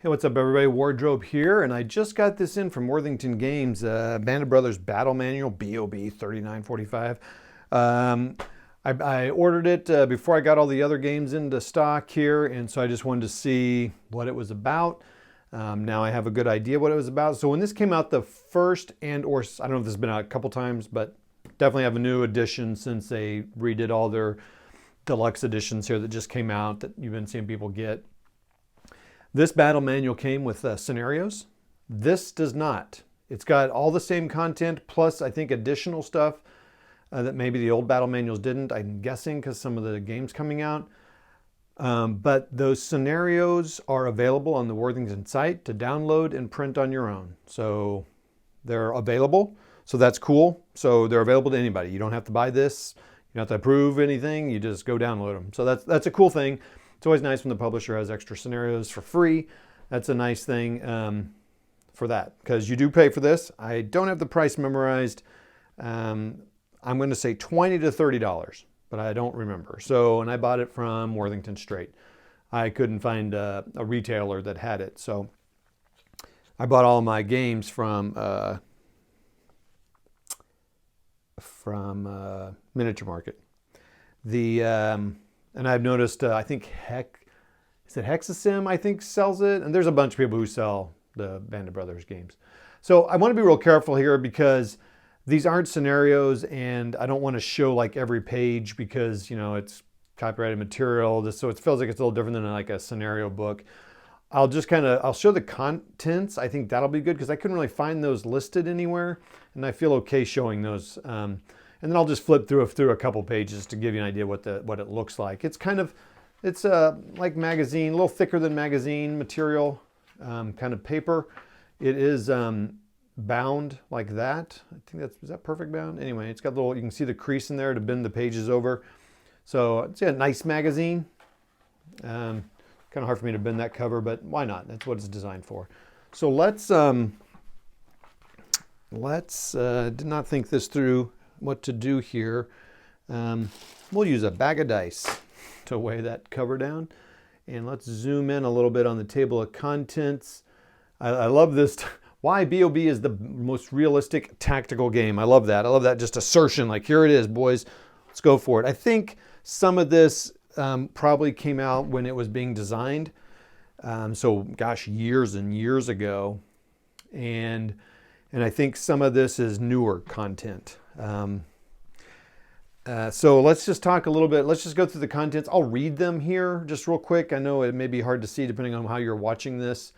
Hey, what's up, everybody? Wardrobe here, and I just got this in from Worthington Games, Band of Brothers Battle Manual, BOB 3945. I ordered it before I got all the other games into stock here, and so I just wanted to see what it was about. Now I have a good idea what it was about. So when this came out, the first I don't know if this has been out a couple times, but definitely have a new edition since they redid all their deluxe editions here that just came out that you've been seeing people get. This battle manual came with scenarios. This does not. It's got all the same content, plus I think additional stuff that maybe the old battle manuals didn't, I'm guessing because some of the games coming out. But those scenarios are available on the Worthington site to download and print on your own. So they're available, so that's cool. So they're available to anybody. You don't have to buy this. You don't have to approve anything. You just go download them. So that's a cool thing. It's always nice when the publisher has extra scenarios for free. That's a nice thing for that, because you do pay for this. I don't have the price memorized. I'm going to say $20 to $30, but I don't remember. So, and I bought it from Worthington straight. I couldn't find a retailer that had it. So I bought all my games from Miniature Market. And I've noticed, I think Hexasim, I think, sells it. And there's a bunch of people who sell the Band of Brothers games. So I want to be real careful here because these aren't scenarios, and I don't want to show like every page because, you know, it's copyrighted material. So it feels like it's a little different than like a scenario book. I'll show the contents. I think that'll be good because I couldn't really find those listed anywhere. And I feel okay showing those. And then I'll just flip through a couple pages to give you an idea what it looks like. It's like magazine, a little thicker than magazine material, kind of paper. It is bound like that. I think is that perfect bound? Anyway, it's got you can see the crease in there to bend the pages over. So it's a nice magazine. Kind of hard for me to bend that cover, but why not? That's what it's designed for. So let's did not think this through what to do here. We'll use a bag of dice to weigh that cover down. And let's zoom in a little bit on the table of contents. I love this. Why BOB is the most realistic tactical game. I love that. I love that just assertion. Like, here it is, boys. Let's go for it. I think some of this probably came out when it was being designed. So, gosh, years and years ago. And I think some of this is newer content. So let's just talk a little bit. Let's just go through the contents. I'll read them here just real quick. I know it may be hard to see depending on how you're watching this.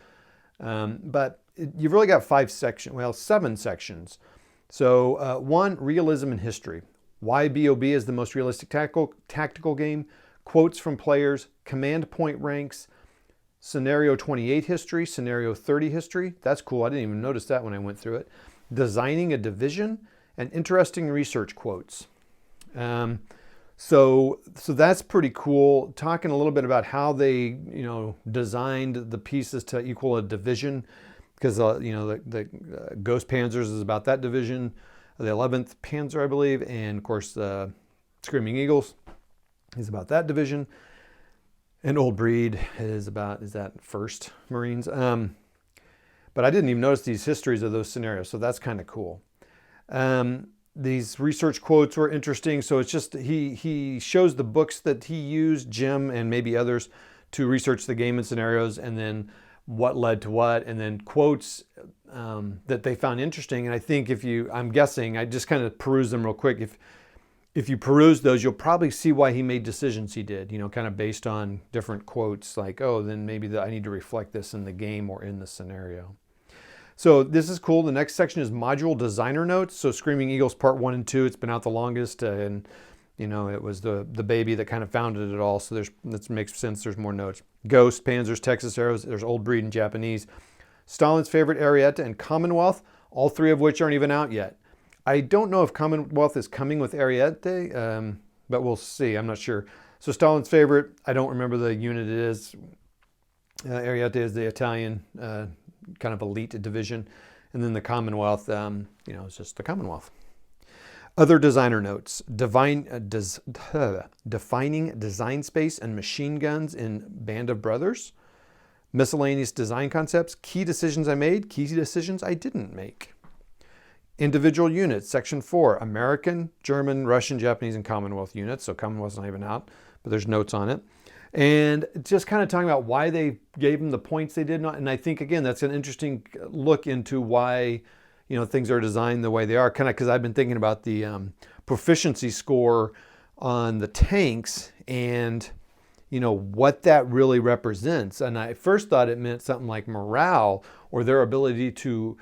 But you've really got 7 sections. So 1, realism and history. Why BOB is the most realistic tactical game. Quotes from players, command point ranks, scenario 28 history, scenario 30 history. That's cool. I didn't even notice that when I went through it. Designing a division and interesting research quotes. So that's pretty cool. Talking a little bit about how they, designed the pieces to equal a division, because the Ghost Panzers is about that division, the 11th Panzer, I believe, and of course the Screaming Eagles is about that division, and Old Breed is that 1st Marines. But I didn't even notice these histories of those scenarios, so that's kind of cool. These research quotes were interesting. So it's just, he shows the books that he used, Jim and maybe others, to research the game and scenarios, and then what led to what, and then quotes that they found interesting. And I think I'm guessing, I just kind of peruse them real quick. If you peruse those, you'll probably see why he made decisions he did, kind of based on different quotes, like, oh, then maybe I need to reflect this in the game or in the scenario. So this is cool. The next section is module designer notes. So Screaming Eagles Part 1 and 2, it's been out the longest, and it was the baby that kind of founded it all. So that makes sense. There's more notes. Ghost, Panzers, Texas Arrows. There's Old Breed and Japanese. Stalin's Favorite, Arietta, and Commonwealth, all 3 of which aren't even out yet. I don't know if Commonwealth is coming with Arietta, but we'll see. I'm not sure. So Stalin's Favorite, I don't remember the unit it is. Arietta is the Italian kind of elite division. And then the Commonwealth, it's just the Commonwealth. Other designer notes: defining design space and machine guns in Band of Brothers. Miscellaneous design concepts, key decisions I made, key decisions I didn't make. Individual units, section 4, American, German, Russian, Japanese, and Commonwealth units. So Commonwealth's not even out, but there's notes on it. And just kind of talking about why they gave them the points they did not. And I think, again, that's an interesting look into why, things are designed the way they are. Kind of because I've been thinking about the proficiency score on the tanks and, what that really represents. And I first thought it meant something like morale or their ability to,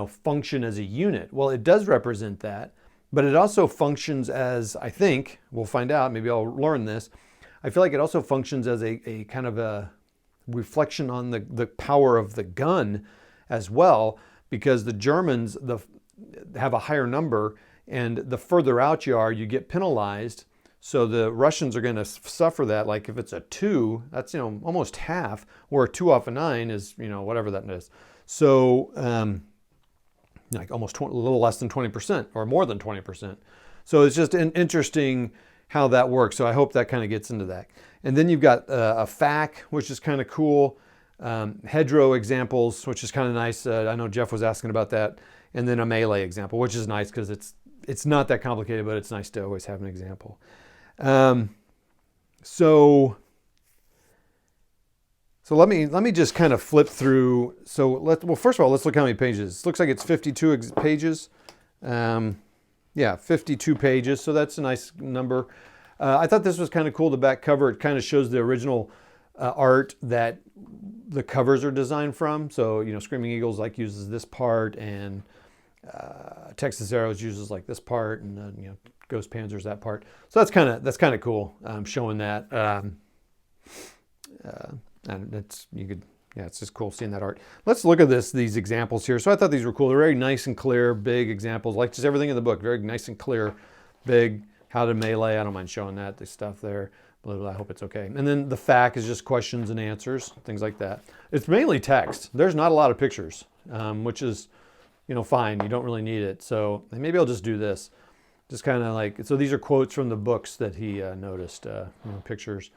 function as a unit. Well, it does represent that, but it also functions as, I think, we'll find out, maybe I'll learn this. I feel like it also functions as a kind of a reflection on the power of the gun as well, because the Germans have a higher number, and the further out you are, you get penalized. So the Russians are going to suffer that. Like if it's a 2, that's almost half, where a 2 off a 9 is whatever that is. So like almost a little less than 20% or more than 20%. So it's just interesting how that works. So I hope that kind of gets into that. And then you've got a FAQ, which is kind of cool. Hedgerow examples, which is kind of nice. I know Jeff was asking about that. And then a melee example, which is nice because it's not that complicated, but it's nice to always have an example. So let me just kind of flip through. So first of all, let's look how many pages. It looks like it's 52 pages. 52 pages. So that's a nice number. I thought this was kind of cool. The back cover, it kind of shows the original art that the covers are designed from. So, Screaming Eagles uses this part, and Texas Arrows uses this part, and then, Ghost Panzers that part. So that's kind of cool, showing that. And it's just cool seeing that art. Let's look at these examples here. So I thought these were cool. They're very nice and clear, big examples, like just everything in the book. Very nice and clear, big. How to melee. I don't mind showing that. The stuff there. Blah, blah, I hope it's okay. And then the FAQ is just questions and answers, things like that. It's mainly text. There's not a lot of pictures, which is, fine. You don't really need it. So maybe I'll just do this. Just kind of so these are quotes from the books that he noticed, pictures.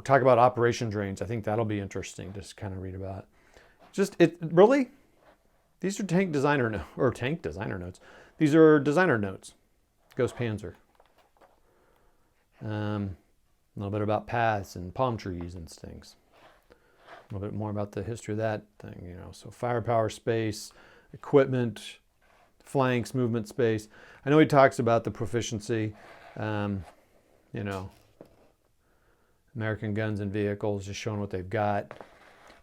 Talk about operations range. I think that'll be interesting. Just kind of read about. Really, these are tank designer notes. These are designer notes. Ghost Panzer. A little bit about paths and palm trees and things. A little bit more about the history of that thing. So firepower, space, equipment, flanks, movement, space. I know he talks about the proficiency. American guns and vehicles, just showing what they've got.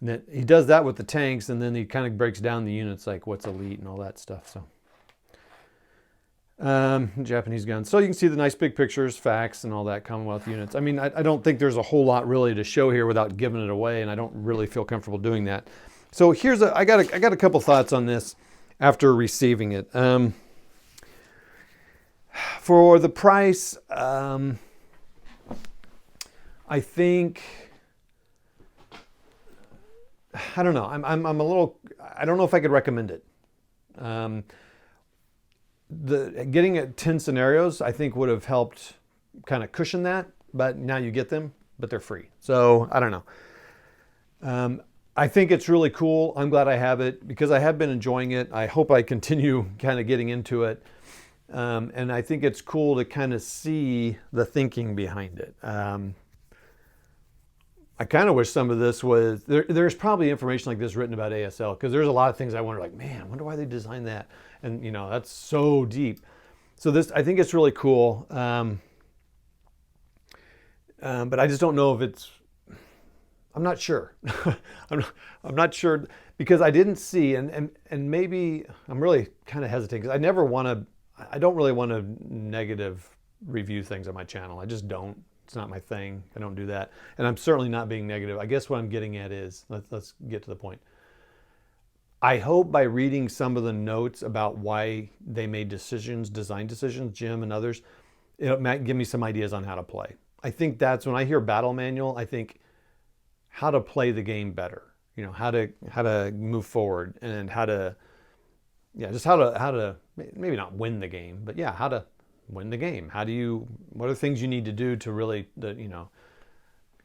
And that he does that with the tanks, and then he kind of breaks down the units, like what's elite and all that stuff. So, Japanese guns. So you can see the nice big pictures, facts, and all that, Commonwealth units. I mean, I don't think there's a whole lot really to show here without giving it away, and I don't really feel comfortable doing that. So I got a couple thoughts on this after receiving it. For the price, I think, I don't know. I'm a little, I don't know if I could recommend it. Getting it 10 scenarios, I think would have helped kind of cushion that, but now you get them, but they're free. So I don't know. I think it's really cool. I'm glad I have it because I have been enjoying it. I hope I continue kind of getting into it. And I think it's cool to kind of see the thinking behind it. I kind of wish some of this was, there's probably information like this written about ASL, because there's a lot of things I wonder, man, I wonder why they designed that. And, that's so deep. So I think it's really cool. But I just don't know if it's, I'm not sure. I'm not sure because I didn't see, and maybe I'm really kind of hesitating because I don't really want to negative review things on my channel. I just don't. It's not my thing. I don't do that. And I'm certainly not being negative. I guess what I'm getting at is, let's get to the point. I hope by reading some of the notes about why they made design decisions, Jim and others, it might give me some ideas on how to play. I think that's when I hear battle manual, I think how to play the game better. How to move forward and how to maybe not win the game, but how to win the game. What are things you need to do to really,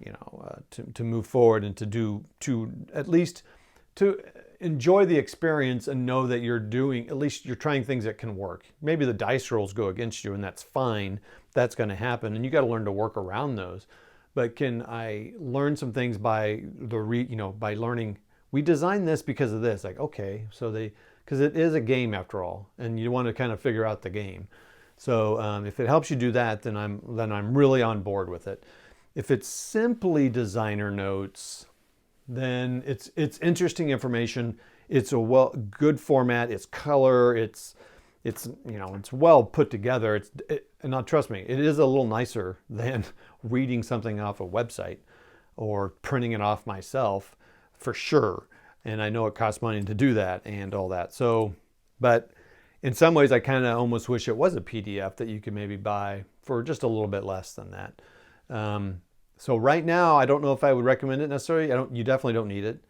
to move forward and to at least to enjoy the experience and know that at least you're trying things that can work. Maybe the dice rolls go against you, and that's fine. That's going to happen, and you got to learn to work around those. But can I learn some things by by learning? We designed this because of this. Like, okay, because it is a game after all, and you want to kind of figure out the game. So if it helps you do that, then I'm really on board with it. If it's simply designer notes, then it's interesting information. It's a good format. It's color. It's well put together. And now trust me, it is a little nicer than reading something off a website or printing it off myself, for sure. And I know it costs money to do that and all that. So, but in some ways, I kind of almost wish it was a PDF that you could maybe buy for just a little bit less than that. So right now, I don't know if I would recommend it necessarily. You definitely don't need it.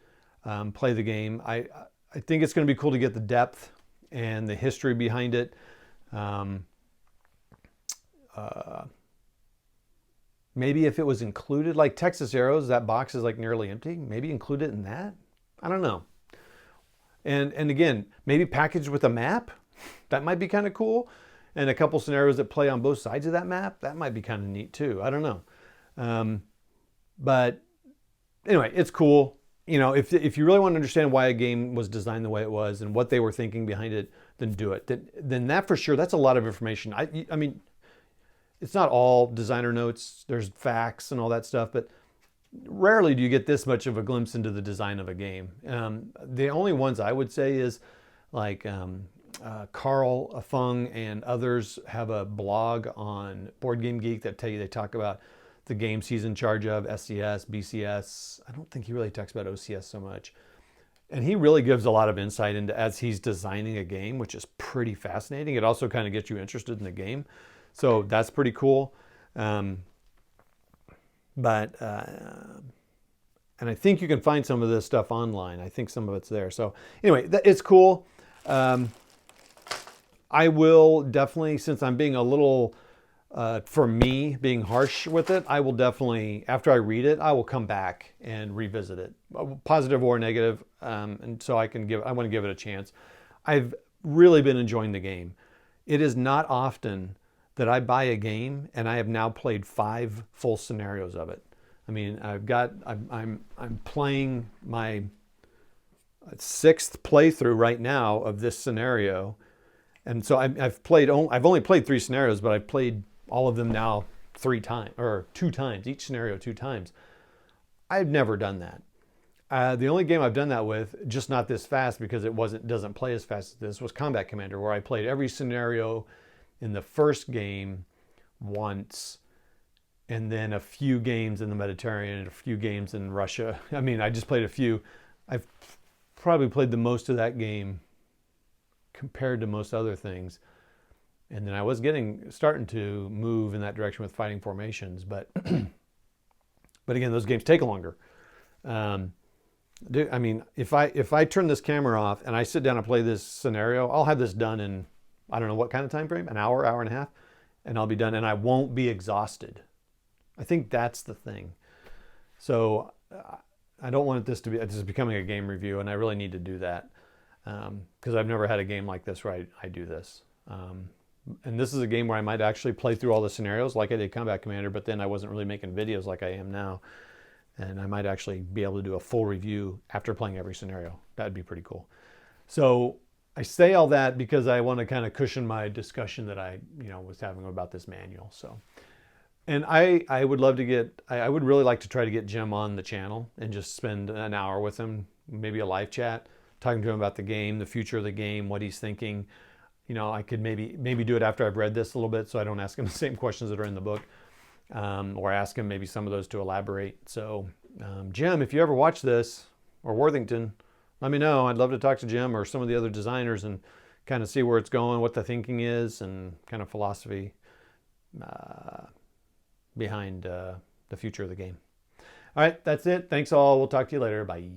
Play the game. I think it's going to be cool to get the depth and the history behind it. Maybe if it was included, like Texas Arrows, that box is like nearly empty. Maybe include it in that. I don't know. And again, maybe packaged with a map. That might be kind of cool. And a couple scenarios that play on both sides of that map. That might be kind of neat too. I don't know. But anyway, it's cool. If you really want to understand why a game was designed the way it was and what they were thinking behind it, then do it. Then that for sure, that's a lot of information. I mean, it's not all designer notes. There's facts and all that stuff, but rarely do you get this much of a glimpse into the design of a game. The only ones I would say is like Carl Fung and others have a blog on Board Game Geek that they talk about the games he's in charge of, SCS, BCS. I don't think he really talks about OCS so much. And he really gives a lot of insight into as he's designing a game, which is pretty fascinating. It also kind of gets you interested in the game. So that's pretty cool. And I think you can find some of this stuff online. I think some of it's there. So anyway, it's cool. I will definitely, since I'm being a little, for me, being harsh with it, I will definitely, after I read it, I will come back and revisit it, positive or negative. And so I want to give it a chance. I've really been enjoying the game. It is not often that I buy a game and I have now played 5 full scenarios of it. I mean, I'm playing my 6th playthrough right now of this scenario. And so I've only played 3 scenarios, but I've played all of them now 3 times, or 2 times, each scenario 2 times. I've never done that. The only game I've done that with, just not this fast because it doesn't play as fast as this, was Combat Commander, where I played every scenario in the first game once, and then a few games in the Mediterranean and a few games in Russia. I mean, I just played a few. I've probably played the most of that game compared to most other things. And then I was starting to move in that direction with fighting formations, but but again, those games take longer. I mean, if I turn this camera off and I sit down and play this scenario, I'll have this done in, I don't know what kind of time frame, an hour, hour and a half, and I'll be done, and I won't be exhausted. I think that's the thing. So I don't want this is becoming a game review, and I really need to do that because I've never had a game like this where I do this. And this is a game where I might actually play through all the scenarios like I did Combat Commander, but then I wasn't really making videos like I am now. And I might actually be able to do a full review after playing every scenario. That'd be pretty cool. So I say all that because I want to kind of cushion my discussion that I was having about this manual. So, and I would love to I would really like to try to get Jim on the channel and just spend an hour with him, maybe a live chat, talking to him about the game, the future of the game, what he's thinking. I could maybe do it after I've read this a little bit so I don't ask him the same questions that are in the book, or ask him maybe some of those to elaborate. So Jim, if you ever watch this, or Worthington, let me know. I'd love to talk to Jim or some of the other designers and kind of see where it's going, what the thinking is, and kind of philosophy behind the future of the game. All right, that's it. Thanks all. We'll talk to you later. Bye.